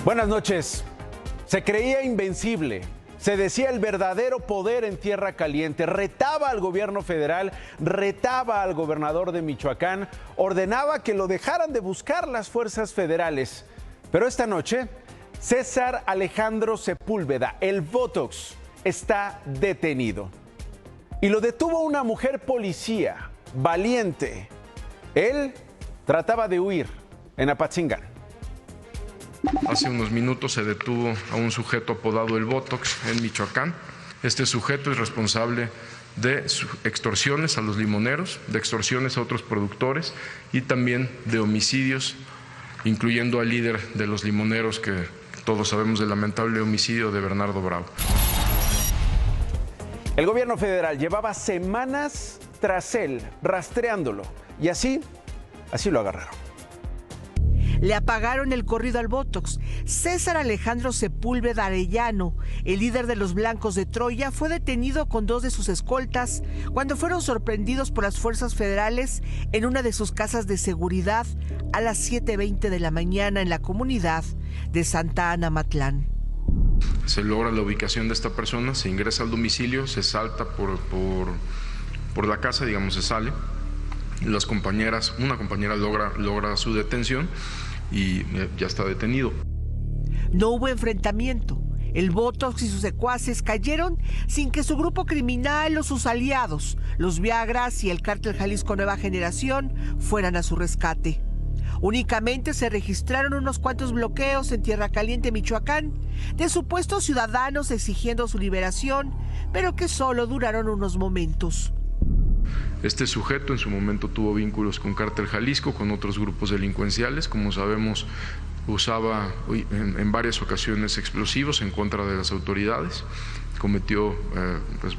Buenas noches. Se creía invencible. Se decía el verdadero poder en Tierra Caliente. Retaba al gobierno federal, retaba al gobernador de Michoacán, ordenaba que lo dejaran de buscar las fuerzas federales. Pero esta noche, César Alejandro Sepúlveda, el Botox, está detenido. Y lo detuvo una mujer policía, valiente. Él trataba de huir en Apatzingán. Hace unos minutos se detuvo a un sujeto apodado El Botox en Michoacán. Este sujeto es responsable de extorsiones a los limoneros, de extorsiones a otros productores y también de homicidios, incluyendo al líder de los limoneros, que todos sabemos del lamentable homicidio de Bernardo Bravo. El gobierno federal llevaba semanas tras él, rastreándolo, y así lo agarraron. Le apagaron el corrido al Botox. César Alejandro Sepúlveda Arellano, el líder de los Blancos de Troya, fue detenido con 2 de sus escoltas cuando fueron sorprendidos por las fuerzas federales en una de sus casas de seguridad a las 7:20 de la mañana en la comunidad de Santa Ana Matlán. Se logra la ubicación de esta persona, se ingresa al domicilio, se salta por la casa, digamos, se sale. Una compañera logra su detención y ya está detenido. No hubo enfrentamiento. El Botox y sus secuaces cayeron sin que su grupo criminal o sus aliados, los Viagras y el Cártel Jalisco Nueva Generación, fueran a su rescate. Únicamente se registraron unos cuantos bloqueos en Tierra Caliente, Michoacán, de supuestos ciudadanos exigiendo su liberación, pero que solo duraron unos momentos. Este sujeto en su momento tuvo vínculos con Cártel Jalisco, con otros grupos delincuenciales. Como sabemos, usaba en varias ocasiones explosivos en contra de las autoridades. Cometió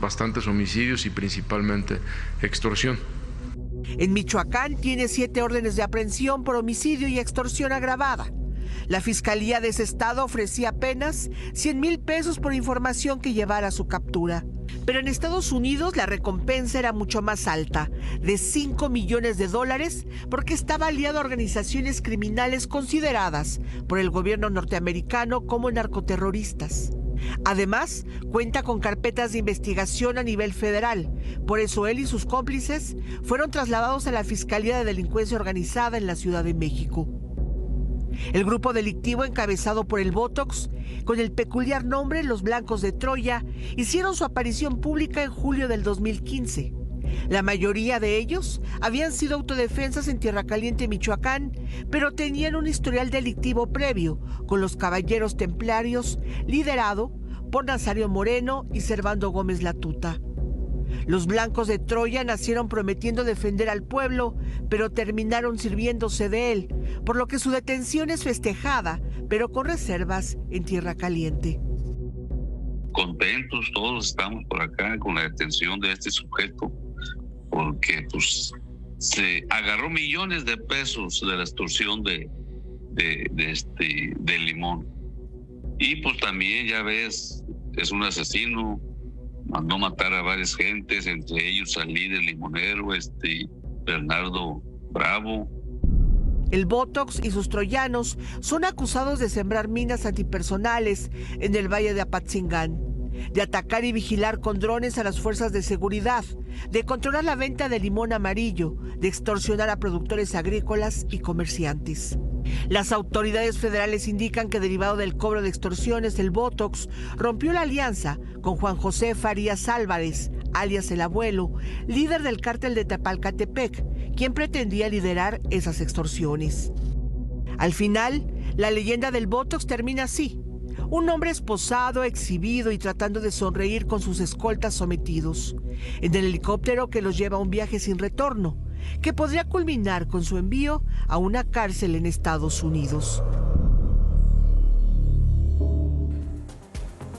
bastantes homicidios y principalmente extorsión. En Michoacán tiene 7 órdenes de aprehensión por homicidio y extorsión agravada. La fiscalía de ese estado ofrecía apenas 100,000 pesos por información que llevara a su captura. Pero en Estados Unidos la recompensa era mucho más alta, de $5 millones, porque estaba aliado a organizaciones criminales consideradas por el gobierno norteamericano como narcoterroristas. Además, cuenta con carpetas de investigación a nivel federal. Por eso él y sus cómplices fueron trasladados a la Fiscalía de Delincuencia Organizada en la Ciudad de México. El grupo delictivo encabezado por el Botox, con el peculiar nombre Los Blancos de Troya, hicieron su aparición pública en julio del 2015. La mayoría de ellos habían sido autodefensas en Tierra Caliente, Michoacán, pero tenían un historial delictivo previo con los Caballeros Templarios, liderado por Nazario Moreno y Servando Gómez Latuta. Los Blancos de Troya nacieron prometiendo defender al pueblo, pero terminaron sirviéndose de él, por lo que su detención es festejada, pero con reservas en Tierra Caliente. Contentos todos estamos por acá con la detención de este sujeto, porque pues se agarró millones de pesos de la extorsión de Limón. Y pues también, ya ves, es un asesino. Mandó matar a varias gentes, entre ellos al líder limonero, Bernardo Bravo. El Botox y sus troyanos son acusados de sembrar minas antipersonales en el valle de Apatzingán, de atacar y vigilar con drones a las fuerzas de seguridad, de controlar la venta de limón amarillo, de extorsionar a productores agrícolas y comerciantes. Las autoridades federales indican que, derivado del cobro de extorsiones, el Botox rompió la alianza con Juan José Farías Álvarez, alias El Abuelo, líder del cártel de Tepalcatepec, quien pretendía liderar esas extorsiones. Al final, la leyenda del Botox termina así: un hombre esposado, exhibido y tratando de sonreír con sus escoltas sometidos, en el helicóptero que los lleva a un viaje sin retorno, que podría culminar con su envío a una cárcel en Estados Unidos.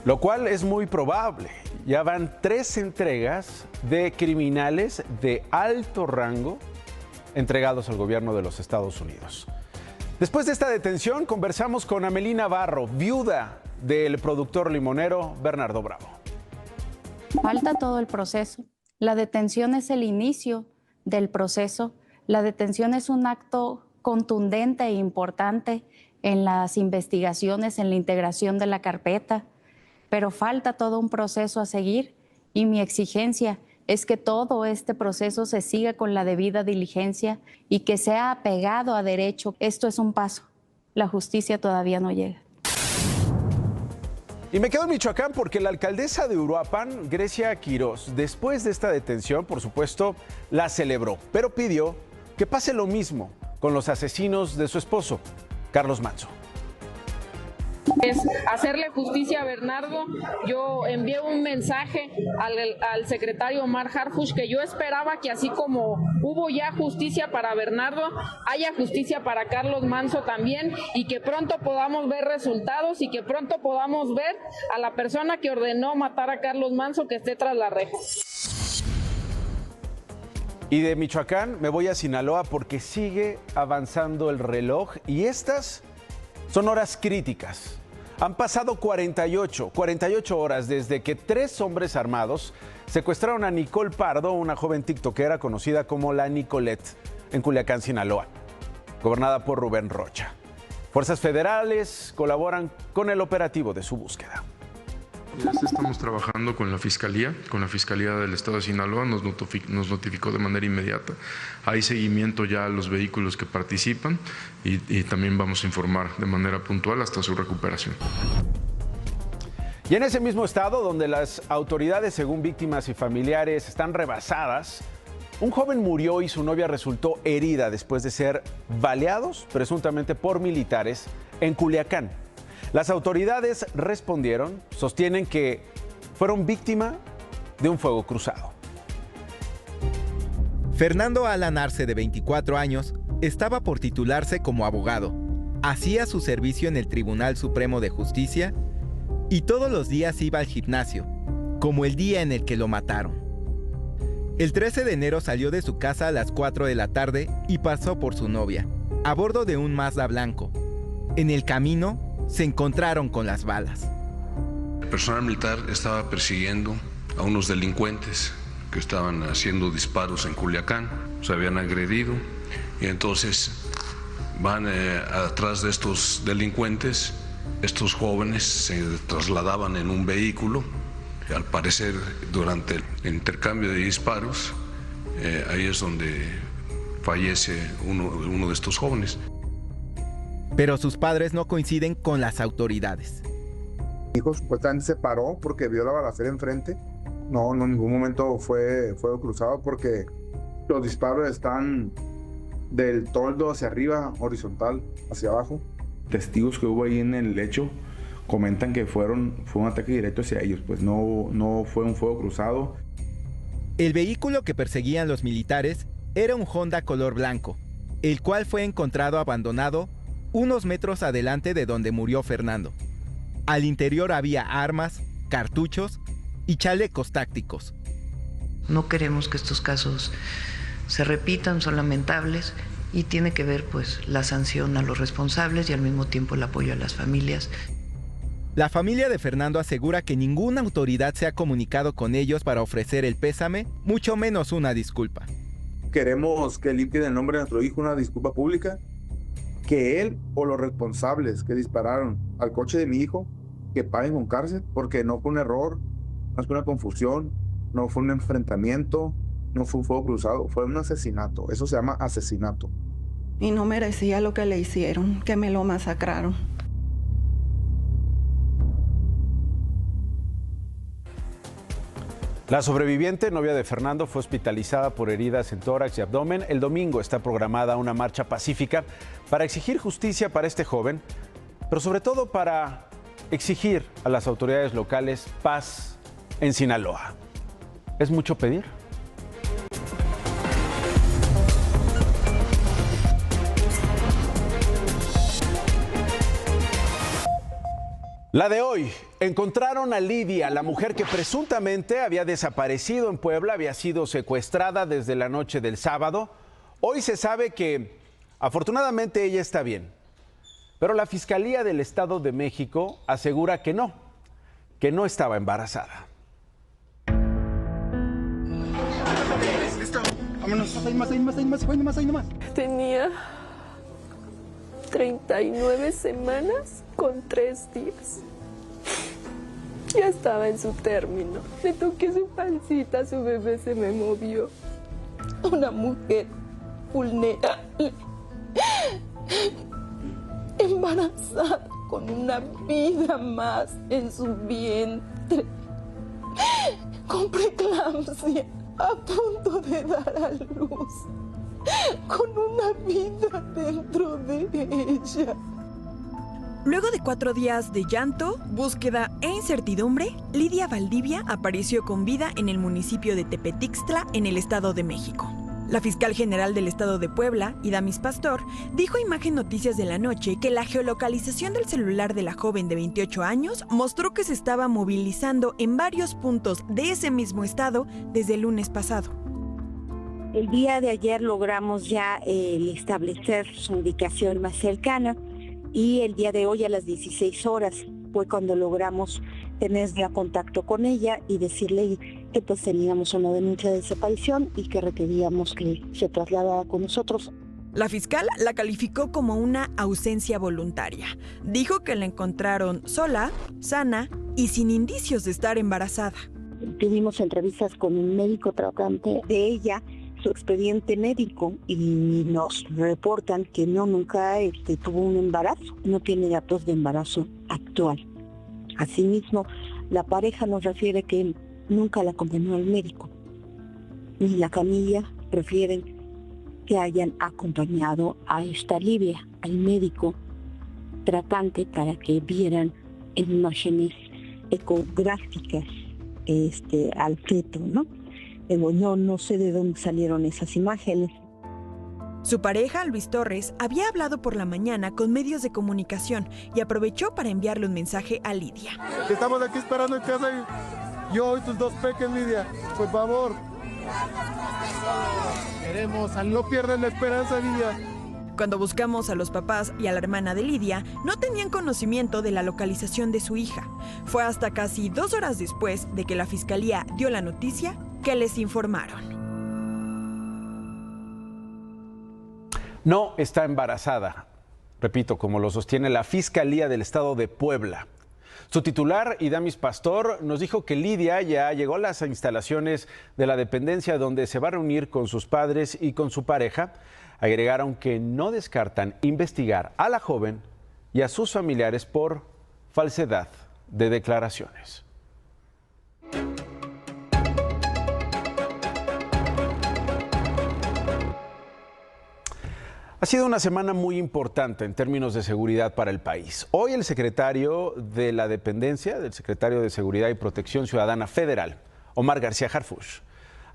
Lo cual es muy probable. Ya van 3 entregas de criminales de alto rango entregados al gobierno de los Estados Unidos. Después de esta detención, conversamos con Amelí Navarro, viuda del productor limonero Bernardo Bravo. Falta todo el proceso. La detención es el inicio del proceso. La detención es un acto contundente e importante en las investigaciones, en la integración de la carpeta, pero falta todo un proceso a seguir y mi exigencia es que todo este proceso se siga con la debida diligencia y que sea apegado a derecho. Esto es un paso. La justicia todavía no llega. Y me quedo en Michoacán porque la alcaldesa de Uruapan, Grecia Quirós, después de esta detención, por supuesto, la celebró, pero pidió que pase lo mismo con los asesinos de su esposo, Carlos Manzo. Es hacerle justicia a Bernardo. Yo envié un mensaje al secretario Omar Harfuch que yo esperaba que así como hubo ya justicia para Bernardo, haya justicia para Carlos Manzo también y que pronto podamos ver resultados y que pronto podamos ver a la persona que ordenó matar a Carlos Manzo que esté tras la reja. Y de Michoacán me voy a Sinaloa porque sigue avanzando el reloj y estas son horas críticas. Han pasado 48 horas desde que 3 hombres armados secuestraron a Nicole Pardo, una joven tiktokera conocida como la Nicolette, en Culiacán, Sinaloa, gobernada por Rubén Rocha. Fuerzas federales colaboran con el operativo de su búsqueda. Ya estamos trabajando con la Fiscalía del Estado de Sinaloa, nos notificó de manera inmediata. Hay seguimiento ya a los vehículos que participan y también vamos a informar de manera puntual hasta su recuperación. Y en ese mismo estado, donde las autoridades, según víctimas y familiares, están rebasadas, un joven murió y su novia resultó herida después de ser baleados, presuntamente por militares, en Culiacán. Las autoridades respondieron, sostienen que fueron víctima de un fuego cruzado. Fernando Alan Arce, de 24 años, estaba por titularse como abogado. Hacía su servicio en el Tribunal Supremo de Justicia y todos los días iba al gimnasio, como el día en el que lo mataron. El 13 de enero salió de su casa a las 4 de la tarde y pasó por su novia, a bordo de un Mazda blanco. En el camino se encontraron con las balas. El personal militar estaba persiguiendo a unos delincuentes que estaban haciendo disparos en Culiacán, se habían agredido y entonces van atrás de estos delincuentes. Estos jóvenes se trasladaban en un vehículo, al parecer durante el intercambio de disparos, ahí es donde fallece uno de estos jóvenes. Pero sus padres no coinciden con las autoridades. Mi hijo supuestamente se paró porque vio la balacera enfrente. No, en ningún momento fue cruzado porque los disparos están del toldo hacia arriba, horizontal, hacia abajo. Testigos que hubo ahí en el hecho comentan que fue un ataque directo hacia ellos, pues no fue un fuego cruzado. El vehículo que perseguían los militares era un Honda color blanco, el cual fue encontrado abandonado unos metros adelante de donde murió Fernando. Al interior había armas, cartuchos y chalecos tácticos. No queremos que estos casos se repitan, son lamentables y tiene que ver pues la sanción a los responsables y al mismo tiempo el apoyo a las familias. La familia de Fernando asegura que ninguna autoridad se ha comunicado con ellos para ofrecer el pésame, mucho menos una disculpa. Queremos que limpien el nombre de nuestro hijo, una disculpa pública, que él o los responsables que dispararon al coche de mi hijo, que paguen con cárcel, porque no fue un error, no fue una confusión, no fue un enfrentamiento, no fue un fuego cruzado, fue un asesinato. Eso se llama asesinato. Y no merecía lo que le hicieron, que me lo masacraron. La sobreviviente, novia de Fernando, fue hospitalizada por heridas en tórax y abdomen. El domingo está programada una marcha pacífica para exigir justicia para este joven, pero sobre todo para exigir a las autoridades locales paz en Sinaloa. ¿Es mucho pedir? La de hoy, encontraron a Lidia, la mujer que presuntamente había desaparecido en Puebla, había sido secuestrada desde la noche del sábado. Hoy se sabe que afortunadamente ella está bien, pero la Fiscalía del Estado de México asegura que no estaba embarazada. Listo, vámonos, hay más. Tenía 39 semanas con 3 días. Ya estaba en su término. Le toqué su pancita, su bebé se me movió. Una mujer vulnerable, embarazada, con una vida más en su vientre, con preeclampsia, a punto de dar a luz, con una vida dentro de ella. Luego de 4 días de llanto, búsqueda e incertidumbre, Lidia Valdivia apareció con vida en el municipio de Tepetixtla, en el Estado de México. La fiscal general del Estado de Puebla, Idamis Pastor, dijo a Imagen Noticias de la Noche que la geolocalización del celular de la joven de 28 años mostró que se estaba movilizando en varios puntos de ese mismo estado desde el lunes pasado. El día de ayer logramos ya establecer su ubicación más cercana y el día de hoy a las 16 horas fue cuando logramos tener ya contacto con ella y decirle que pues teníamos una denuncia de desaparición y que requeríamos que se trasladara con nosotros. La fiscal la calificó como una ausencia voluntaria. Dijo que la encontraron sola, sana y sin indicios de estar embarazada. Tuvimos entrevistas con un médico tratante de ella, su expediente médico, y nos reportan que nunca tuvo un embarazo, no tiene datos de embarazo actual. Asimismo, la pareja nos refiere que nunca la acompañó al médico, ni la familia prefieren que hayan acompañado a esta Livia al médico tratante para que vieran en imágenes ecográficas al feto, ¿no? No sé de dónde salieron esas imágenes. Su pareja, Luis Torres, había hablado por la mañana con medios de comunicación y aprovechó para enviarle un mensaje a Lidia. Estamos aquí esperando en casa y yo y tus 2 peques, Lidia. Por favor. Queremos, no pierdan la esperanza, Lidia. Cuando buscamos a los papás y a la hermana de Lidia, no tenían conocimiento de la localización de su hija. Fue hasta casi 2 horas después de que la fiscalía dio la noticia que les informaron. No está embarazada, repito, como lo sostiene la Fiscalía del Estado de Puebla. Su titular, Idamis Pastor, nos dijo que Lidia ya llegó a las instalaciones de la dependencia donde se va a reunir con sus padres y con su pareja. Agregaron que no descartan investigar a la joven y a sus familiares por falsedad de declaraciones. Ha sido una semana muy importante en términos de seguridad para el país. Hoy el secretario de la dependencia, del secretario de Seguridad y Protección Ciudadana Federal, Omar García Harfuch,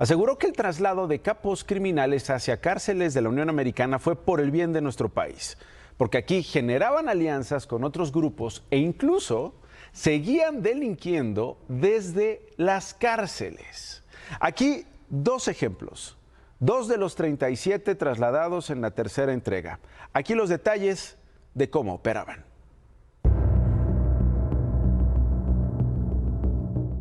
aseguró que el traslado de capos criminales hacia cárceles de la Unión Americana fue por el bien de nuestro país, porque aquí generaban alianzas con otros grupos e incluso seguían delinquiendo desde las cárceles. Aquí 2 ejemplos. 2 de los 37 trasladados en la tercera entrega. Aquí los detalles de cómo operaban.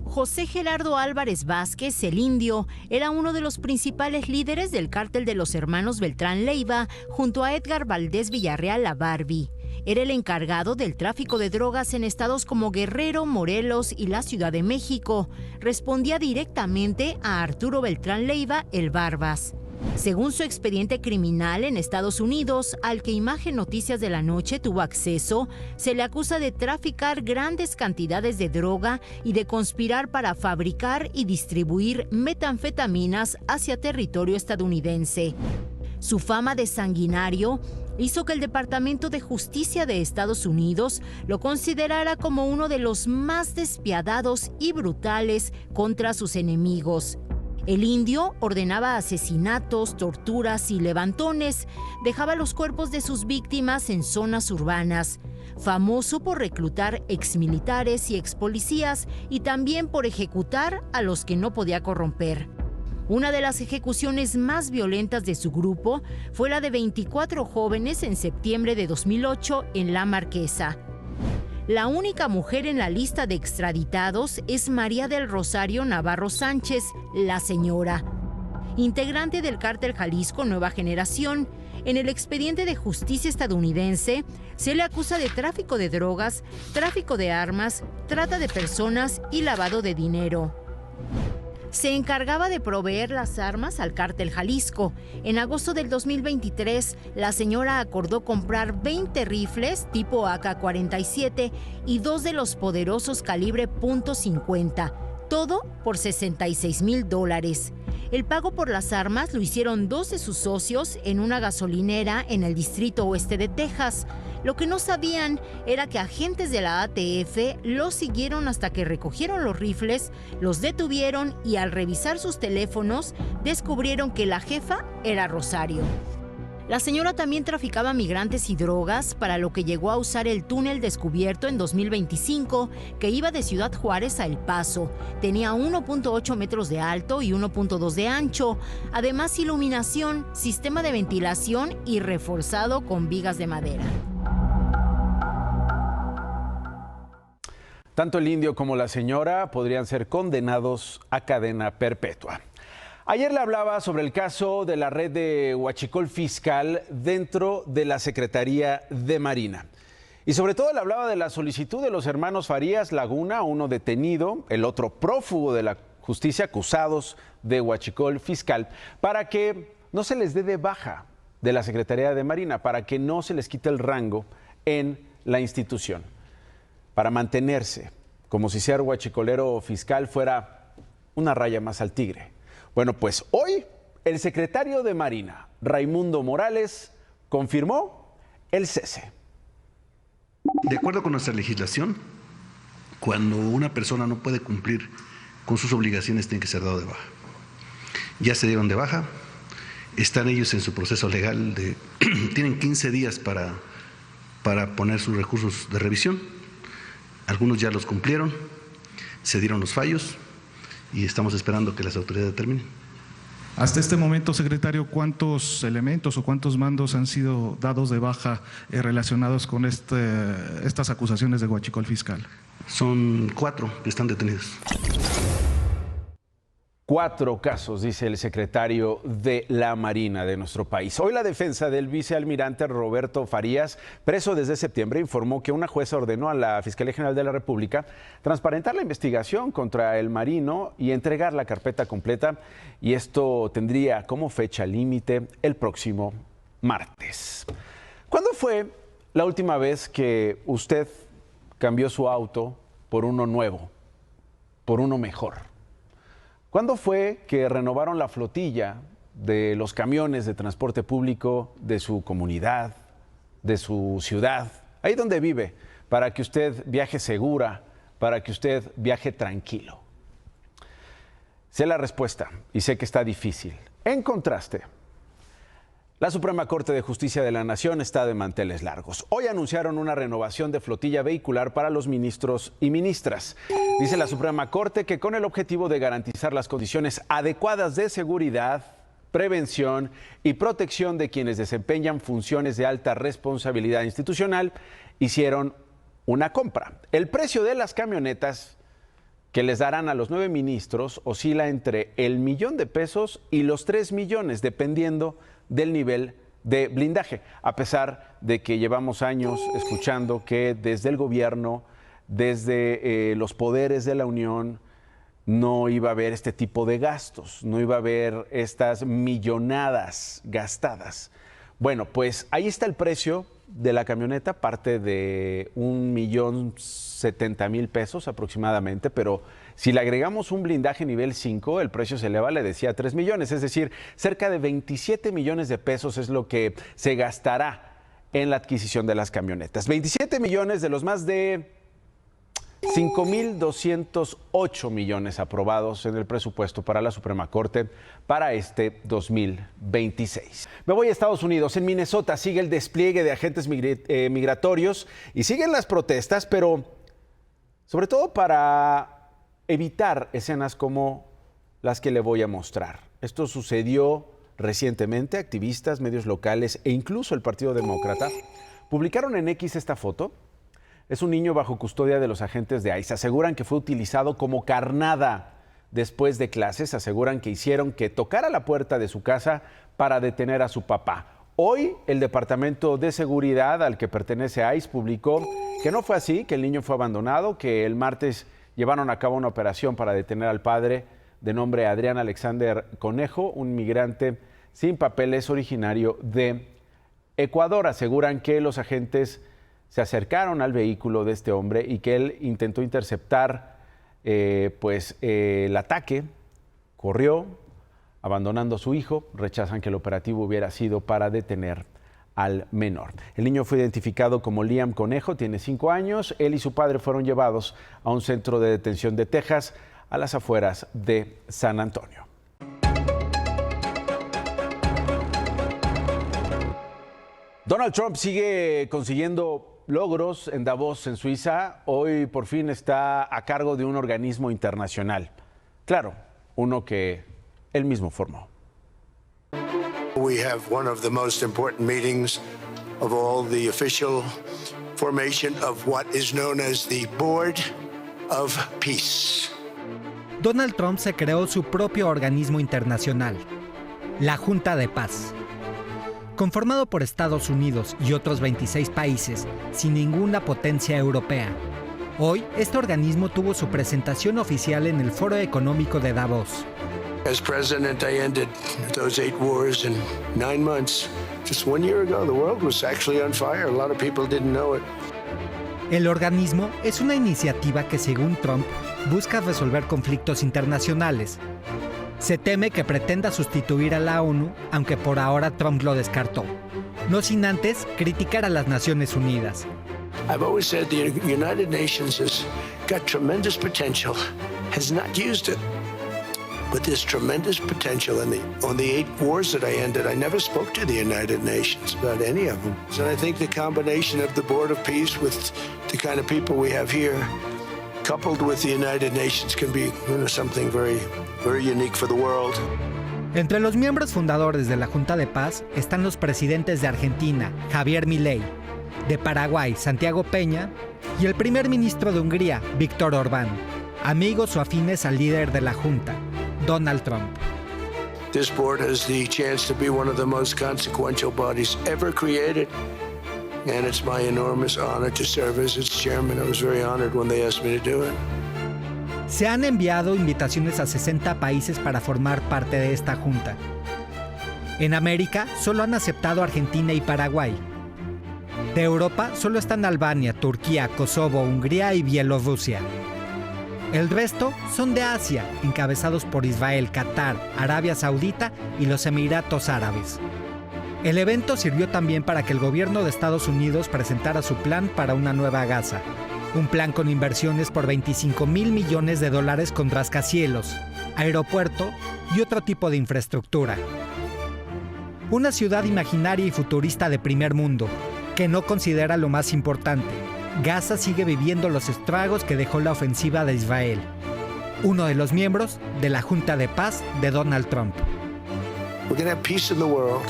José Gerardo Álvarez Vázquez, el Indio, era uno de los principales líderes del cártel de los hermanos Beltrán Leiva, junto a Edgar Valdés Villarreal, la Barbie. Era el encargado del tráfico de drogas en estados como Guerrero, Morelos y la Ciudad de México. Respondía directamente a Arturo Beltrán Leiva, el Barbas. Según su expediente criminal en Estados Unidos, al que Imagen Noticias de la Noche tuvo acceso, se le acusa de traficar grandes cantidades de droga y de conspirar para fabricar y distribuir metanfetaminas hacia territorio estadounidense. Su fama de sanguinario hizo que el Departamento de Justicia de Estados Unidos lo considerara como uno de los más despiadados y brutales contra sus enemigos. El Indio ordenaba asesinatos, torturas y levantones, dejaba los cuerpos de sus víctimas en zonas urbanas. Famoso por reclutar exmilitares y expolicías y también por ejecutar a los que no podía corromper. Una de las ejecuciones más violentas de su grupo fue la de 24 jóvenes en septiembre de 2008 en La Marquesa. La única mujer en la lista de extraditados es María del Rosario Navarro Sánchez, la señora. Integrante del cártel Jalisco Nueva Generación, En el expediente de justicia estadounidense se le acusa de tráfico de drogas, tráfico de armas, trata de personas y lavado de dinero. Se encargaba de proveer las armas al cártel Jalisco. En agosto del 2023, la señora acordó comprar 20 rifles tipo AK-47 y 2 de los poderosos calibre .50, todo por $66,000. El pago por las armas lo hicieron 2 de sus socios en una gasolinera en el distrito oeste de Texas. Lo que no sabían era que agentes de la ATF los siguieron hasta que recogieron los rifles, los detuvieron y al revisar sus teléfonos descubrieron que la jefa era Rosario. La señora también traficaba migrantes y drogas, para lo que llegó a usar el túnel descubierto en 2025 que iba de Ciudad Juárez a El Paso. Tenía 1.8 metros de alto y 1.2 de ancho. Además, iluminación, sistema de ventilación y reforzado con vigas de madera. Tanto el indio como la señora podrían ser condenados a cadena perpetua. Ayer le hablaba sobre el caso de la red de huachicol fiscal dentro de la Secretaría de Marina. Y sobre todo le hablaba de la solicitud de los hermanos Farías Laguna, uno detenido, el otro prófugo de la justicia, acusados de huachicol fiscal, para que no se les dé de baja de la Secretaría de Marina, para que no se les quite el rango en la institución, para mantenerse como si ser huachicolero fiscal fuera una raya más al tigre. Bueno, pues hoy el secretario de Marina, Raimundo Morales, confirmó el cese. De acuerdo con nuestra legislación, cuando una persona no puede cumplir con sus obligaciones, tiene que ser dado de baja. Ya se dieron de baja, están ellos en su proceso legal, tienen 15 días para poner sus recursos de revisión. Algunos ya los cumplieron, se dieron los fallos y estamos esperando que las autoridades determinen. Hasta este momento, secretario, ¿cuántos elementos o cuántos mandos han sido dados de baja relacionados con estas acusaciones de huachicol fiscal? Son 4 que están detenidos. 4 casos, dice el secretario de la Marina de nuestro país. Hoy la defensa del vicealmirante Roberto Farías, preso desde septiembre, informó que una jueza ordenó a la Fiscalía General de la República transparentar la investigación contra el marino y entregar la carpeta completa. Y esto tendría como fecha límite el próximo martes. ¿Cuándo fue la última vez que usted cambió su auto por uno nuevo, por uno mejor? ¿Cuándo fue que renovaron la flotilla de los camiones de transporte público de su comunidad, de su ciudad, ahí donde vive, para que usted viaje segura, para que usted viaje tranquilo? Sé la respuesta y sé que está difícil. En contraste, la Suprema Corte de Justicia de la Nación está de manteles largos. Hoy anunciaron una renovación de flotilla vehicular para los ministros y ministras. Dice la Suprema Corte que con el objetivo de garantizar las condiciones adecuadas de seguridad, prevención y protección de quienes desempeñan funciones de alta responsabilidad institucional, hicieron una compra. El precio de las camionetas que les darán a los 9 ministros oscila entre el $1,000,000 y los 3 millones, dependiendo del nivel de blindaje, a pesar de que llevamos años escuchando que desde el gobierno, desde los poderes de la Unión, no iba a haber este tipo de gastos, no iba a haber estas millonadas gastadas. Bueno, pues ahí está el precio de la camioneta, parte de $1,070,000 aproximadamente, pero si le agregamos un blindaje nivel 5, el precio se eleva, le decía, a 3 millones, es decir, cerca de 27 millones de pesos es lo que se gastará en la adquisición de las camionetas. 27 millones de los más de 5,208 millones aprobados en el presupuesto para la Suprema Corte para este 2026. Me voy a Estados Unidos. En Minnesota sigue el despliegue de agentes migratorios y siguen las protestas, pero sobre todo para evitar escenas como las que le voy a mostrar. Esto sucedió recientemente. Activistas, medios locales e incluso el Partido Demócrata publicaron en X esta foto. Es un niño bajo custodia de los agentes de ICE. Aseguran que fue utilizado como carnada después de clases. Aseguran que hicieron que tocara la puerta de su casa para detener a su papá. Hoy el Departamento de Seguridad al que pertenece ICE publicó que no fue así, que el niño fue abandonado, que el martes llevaron a cabo una operación para detener al padre de nombre Adrián Alexander Conejo, un migrante sin papeles originario de Ecuador. Aseguran que los agentes se acercaron al vehículo de este hombre y que él intentó interceptar el ataque, corrió, abandonando a su hijo. Rechazan que el operativo hubiera sido para detener al menor. El niño fue identificado como Liam Conejo, tiene 5 años. Él y su padre fueron llevados a un centro de detención de Texas, a las afueras de San Antonio. Donald Trump sigue consiguiendo logros en Davos, en Suiza. Hoy por fin está a cargo de un organismo internacional. Claro, uno que él mismo formó. We have one of the most important meetings of all, the official formation of what is known as the Board of Peace. Donald Trump se creó su propio organismo internacional, la Junta de Paz. Conformado por Estados Unidos y otros 26 países, sin ninguna potencia europea. Hoy, este organismo tuvo su presentación oficial en el Foro Económico de Davos. As president, I ended those 8 wars in 9 months. Just 1 year ago, the world was actually on fire. A lot of people didn't know it. El organismo es una iniciativa que, según Trump, busca resolver conflictos internacionales. Se teme que pretenda sustituir a la ONU, aunque por ahora Trump lo descartó. No sin antes criticar a las Naciones Unidas. I've always said the United Nations has got tremendous potential, has not used it. But there's tremendous potential on the 8 wars that I ended. I never spoke to the United Nations about any of them. And I think the combination of the Board of Peace with the kind of people we have here, coupled with the United Nations, can be something very, very unique for the world. Entre los miembros fundadores de la Junta de Paz están los presidentes de Argentina, Javier Milei, de Paraguay, Santiago Peña, y el primer ministro de Hungría, Viktor Orbán, amigos o afines al líder de la Junta, Donald Trump. This board has the chance to be one of the most consequential bodies ever created, and it's my enormous honor to serve as its chairman. I was very honored when they asked me to do it. Se han enviado invitaciones a 60 países para formar parte de esta junta. En América solo han aceptado Argentina y Paraguay. De Europa solo están Albania, Turquía, Kosovo, Hungría y Bielorrusia. El resto son de Asia, encabezados por Israel, Qatar, Arabia Saudita y los Emiratos Árabes. El evento sirvió también para que el gobierno de Estados Unidos presentara su plan para una nueva Gaza. Un plan con inversiones por $25,000 millones con rascacielos, aeropuerto y otro tipo de infraestructura. Una ciudad imaginaria y futurista de primer mundo, que no considera lo más importante. Gaza sigue viviendo los estragos que dejó la ofensiva de Israel. Uno de los miembros de la Junta de Paz de Donald Trump. We're going to have peace in the world,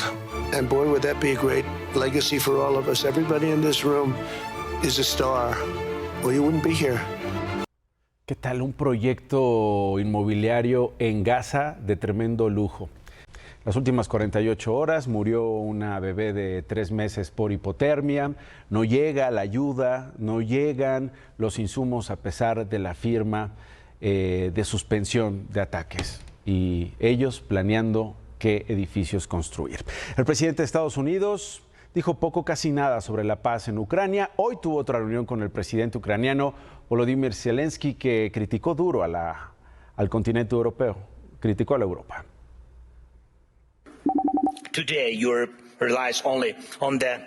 and boy, would that be a great legacy for all of us. Everybody in this room is a star, or you wouldn't be here. ¿Qué tal un proyecto inmobiliario en Gaza de tremendo lujo? Las últimas 48 horas murió una bebé de 3 meses por hipotermia. No llega la ayuda, no llegan los insumos a pesar de la firma de suspensión de ataques. Y ellos planeando qué edificios construir. El presidente de Estados Unidos dijo poco, casi nada sobre la paz en Ucrania. Hoy tuvo otra reunión con el presidente ucraniano Volodymyr Zelensky, que criticó duro al continente europeo, criticó a la Europa. Today, Europe relies only on the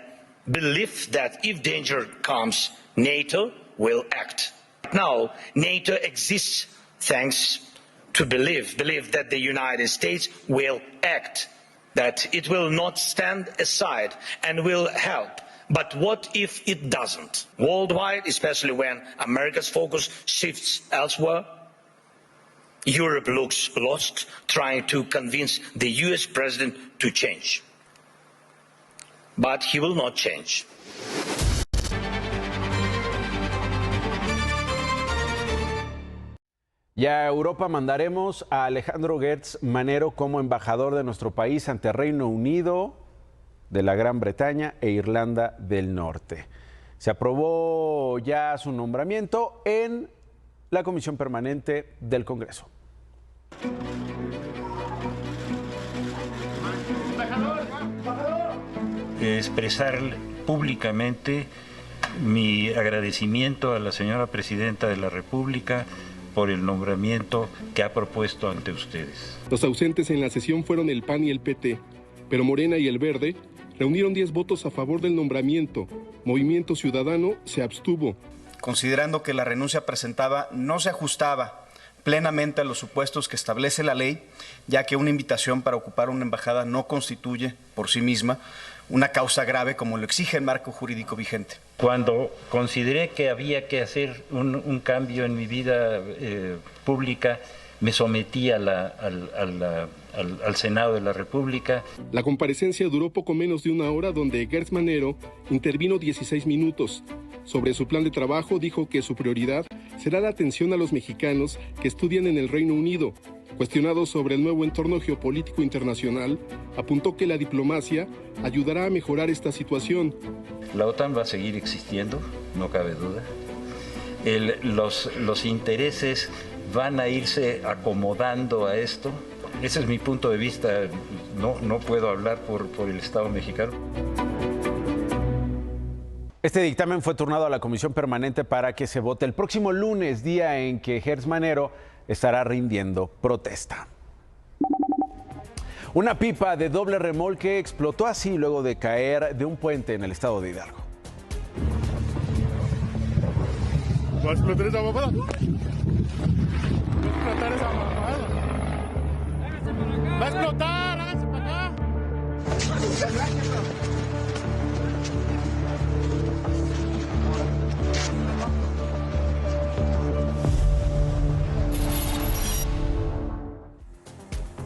belief that if danger comes, NATO will act. Now, NATO exists thanks to believe that the United States will act, that it will not stand aside and will help. But what if it doesn't? Worldwide, especially when America's focus shifts elsewhere, Europe looks lost, trying to convince the US president to change. But he will not change. Y a Europa mandaremos a Alejandro Gertz Manero como embajador de nuestro país ante Reino Unido de la Gran Bretaña e Irlanda del Norte. Se aprobó ya su nombramiento en la Comisión Permanente del Congreso. Expresar públicamente mi agradecimiento a la señora Presidenta de la República por el nombramiento que ha propuesto ante ustedes. Los ausentes en la sesión fueron el PAN y el PT, pero Morena y el Verde reunieron 10 votos a favor del nombramiento. Movimiento Ciudadano se abstuvo. Considerando que la renuncia presentada no se ajustaba plenamente a los supuestos que establece la ley, ya que una invitación para ocupar una embajada no constituye por sí misma una causa grave como lo exige el marco jurídico vigente. Cuando consideré que había que hacer un cambio en mi vida pública, me sometí al Senado de la República. La comparecencia duró poco menos de una hora, donde Gertz Manero intervino 16 minutos. Sobre su plan de trabajo dijo que su prioridad será la atención a los mexicanos que estudian en el Reino Unido. Cuestionado sobre el nuevo entorno geopolítico internacional, apuntó que la diplomacia ayudará a mejorar esta situación. La OTAN va a seguir existiendo, no cabe duda. Los intereses van a irse acomodando a esto. Ese es mi punto de vista. No puedo hablar por el Estado mexicano. Este dictamen fue turnado a la Comisión Permanente para que se vote el próximo lunes, día en que Gertz Manero estará rindiendo protesta. Una pipa de doble remolque explotó así luego de caer de un puente en el estado de Hidalgo. ¿Va a explotar esa mamada? ¿Va a explotar esa mamada? ¡Va a explotar! ¡Háganse para acá!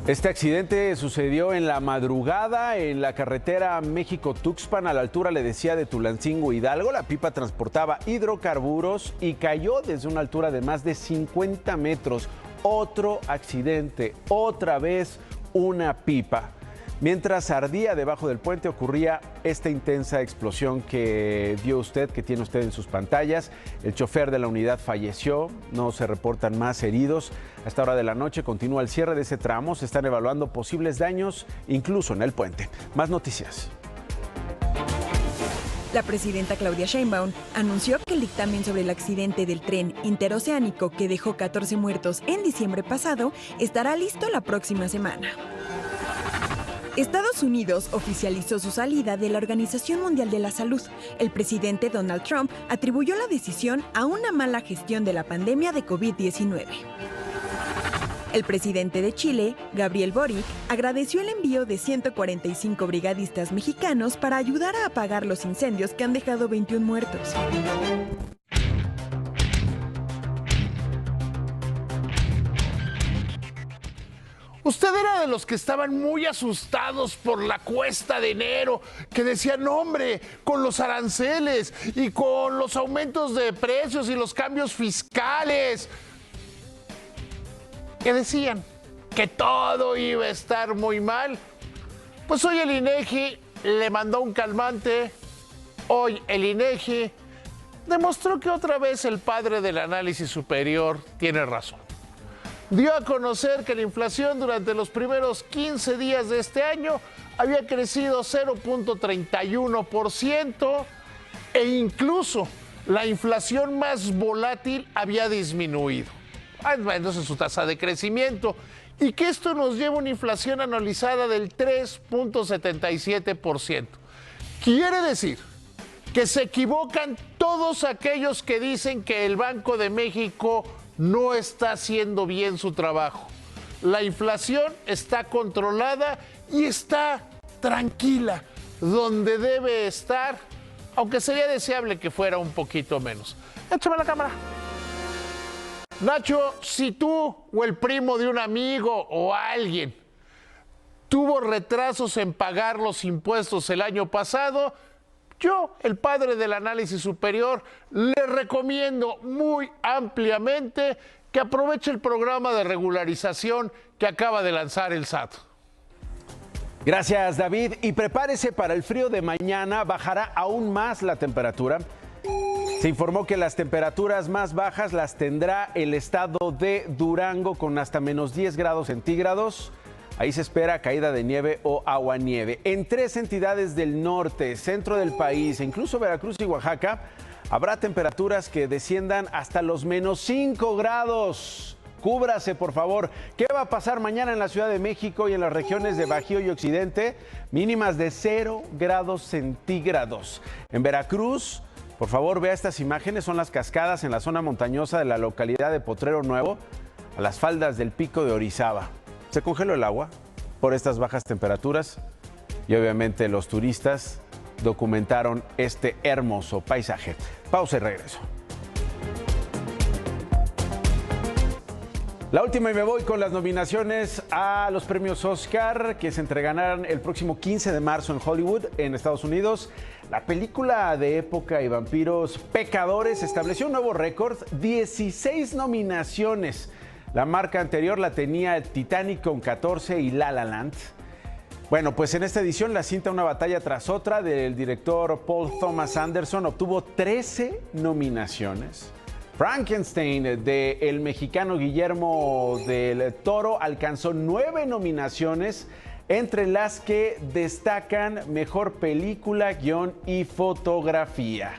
Este accidente sucedió en la madrugada en la carretera México-Tuxpan, a la altura, le decía, de Tulancingo, Hidalgo. La pipa transportaba hidrocarburos y cayó desde una altura de más de 50 metros. Otro accidente, otra vez una pipa. Mientras ardía debajo del puente ocurría esta intensa explosión que vio usted, que tiene usted en sus pantallas. El chofer de la unidad falleció, no se reportan más heridos. A esta hora de la noche continúa el cierre de ese tramo, se están evaluando posibles daños, incluso en el puente. Más noticias. La presidenta Claudia Sheinbaum anunció que el dictamen sobre el accidente del tren interoceánico que dejó 14 muertos en diciembre pasado estará listo la próxima semana. Estados Unidos oficializó su salida de la Organización Mundial de la Salud. El presidente Donald Trump atribuyó la decisión a una mala gestión de la pandemia de COVID-19. El presidente de Chile, Gabriel Boric, agradeció el envío de 145 brigadistas mexicanos para ayudar a apagar los incendios que han dejado 21 muertos. Usted era de los que estaban muy asustados por la cuesta de enero, que decían, hombre, con los aranceles y con los aumentos de precios y los cambios fiscales, que decían que todo iba a estar muy mal. Pues hoy el INEGI le mandó un calmante. Hoy el INEGI demostró que otra vez el padre del análisis superior tiene razón. Dio a conocer que la inflación durante los primeros 15 días de este año había crecido 0.31% e incluso la inflación más volátil había disminuido. Entonces su tasa de crecimiento, y que esto nos lleva a una inflación anualizada del 3.77%. Quiere decir que se equivocan todos aquellos que dicen que el Banco de México no está haciendo bien su trabajo. La inflación está controlada y está tranquila, donde debe estar, aunque sería deseable que fuera un poquito menos. Échame la cámara. Nacho, si tú o el primo de un amigo o alguien tuvo retrasos en pagar los impuestos el año pasado, yo, el padre del análisis superior, le recomiendo muy ampliamente que aproveche el programa de regularización que acaba de lanzar el SAT. Gracias, David. Y prepárese para el frío de mañana. Bajará aún más la temperatura. Se informó que las temperaturas más bajas las tendrá el estado de Durango con hasta menos 10 grados centígrados. Ahí se espera caída de nieve o aguanieve. En 3 entidades del norte, centro del país e incluso Veracruz y Oaxaca, habrá temperaturas que desciendan hasta los menos 5 grados. Cúbrase, por favor. ¿Qué va a pasar mañana en la Ciudad de México y en las regiones de Bajío y Occidente? Mínimas de 0 grados centígrados. En Veracruz, por favor, vea estas imágenes. Son las cascadas en la zona montañosa de la localidad de Potrero Nuevo, a las faldas del Pico de Orizaba. Se congeló el agua por estas bajas temperaturas y obviamente los turistas documentaron este hermoso paisaje. Pausa y regreso. La última y me voy con las nominaciones a los premios Oscar que se entregarán el próximo 15 de marzo en Hollywood, en Estados Unidos. La película de época y vampiros Pecadores estableció un nuevo récord, 16 nominaciones. La marca anterior la tenía Titanic con 14 y La La Land. Bueno, pues en esta edición la cinta Una batalla tras otra del director Paul Thomas Anderson obtuvo 13 nominaciones. Frankenstein del mexicano Guillermo del Toro alcanzó 9 nominaciones, entre las que destacan Mejor Película, Guión y Fotografía.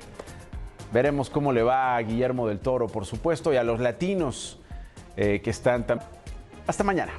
Veremos cómo le va a Guillermo del Toro, por supuesto, y a los latinos que están... Hasta mañana.